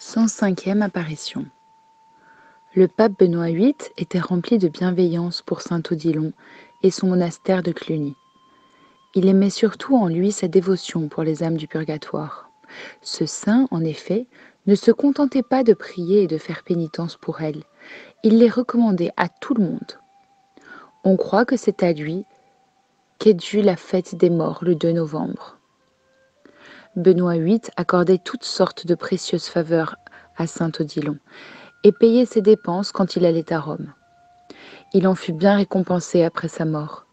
105e apparition. Le pape Benoît VIII était rempli de bienveillance pour saint Odilon et son monastère de Cluny. Il aimait surtout en lui sa dévotion pour les âmes du purgatoire. Ce saint, en effet, ne se contentait pas de prier et de faire pénitence pour elles, il les recommandait à tout le monde. On croit que c'est à lui qu'est due la fête des morts le 2 novembre. Benoît VIII accordait toutes sortes de précieuses faveurs à saint Odilon et payait ses dépenses quand il allait à Rome. Il en fut bien récompensé après sa mort.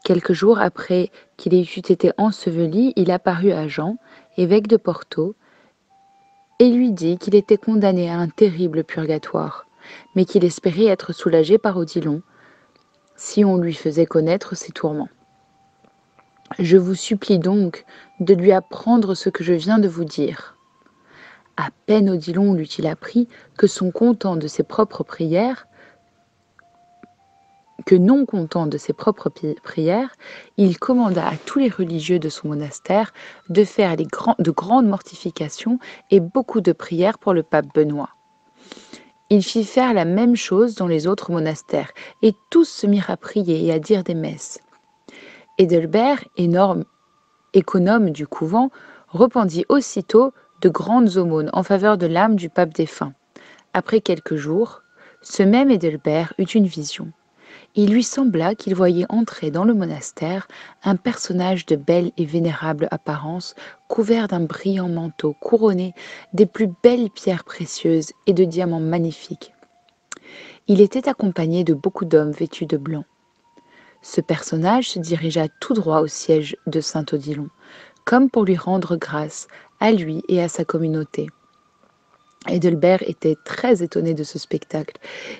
Quelques jours après qu'il ait eu été enseveli, il apparut à Jean, évêque de Porto, et lui dit qu'il était condamné à un terrible purgatoire, mais qu'il espérait être soulagé par Odilon si on lui faisait connaître ses tourments. Je vous supplie donc de lui apprendre ce que je viens de vous dire. À peine Odilon l'eut-il appris que non content de ses propres prières, il commanda à tous les religieux de son monastère de faire de grandes mortifications et beaucoup de prières pour le pape Benoît. Il fit faire la même chose dans les autres monastères, et tous se mirent à prier et à dire des messes. Édelbert, économe du couvent, répandit aussitôt de grandes aumônes en faveur de l'âme du pape défunt. Après quelques jours, ce même Édelbert eut une vision. Il lui sembla qu'il voyait entrer dans le monastère un personnage de belle et vénérable apparence, couvert d'un brillant manteau, couronné des plus belles pierres précieuses et de diamants magnifiques. Il était accompagné de beaucoup d'hommes vêtus de blanc. Ce personnage se dirigea tout droit au siège de saint Odilon, comme pour lui rendre grâce à lui et à sa communauté. Édelbert était très étonné de ce spectacle,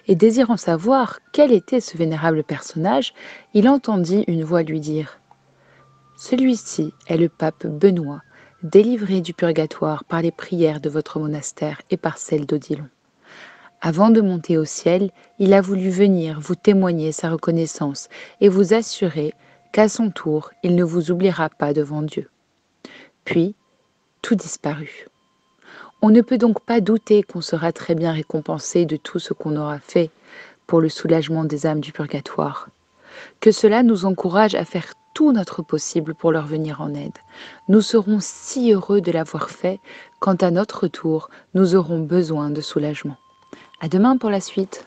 et désirant savoir quel était ce vénérable personnage, il entendit une voix lui dire « Celui-ci est le pape Benoît, délivré du purgatoire par les prières de votre monastère et par celles d'Odilon. Avant de monter au ciel, il a voulu venir vous témoigner sa reconnaissance et vous assurer qu'à son tour, il ne vous oubliera pas devant Dieu. » Puis, tout disparut. On ne peut donc pas douter qu'on sera très bien récompensé de tout ce qu'on aura fait pour le soulagement des âmes du purgatoire. Que cela nous encourage à faire tout notre possible pour leur venir en aide. Nous serons si heureux de l'avoir fait quand à notre tour, nous aurons besoin de soulagement. À demain pour la suite.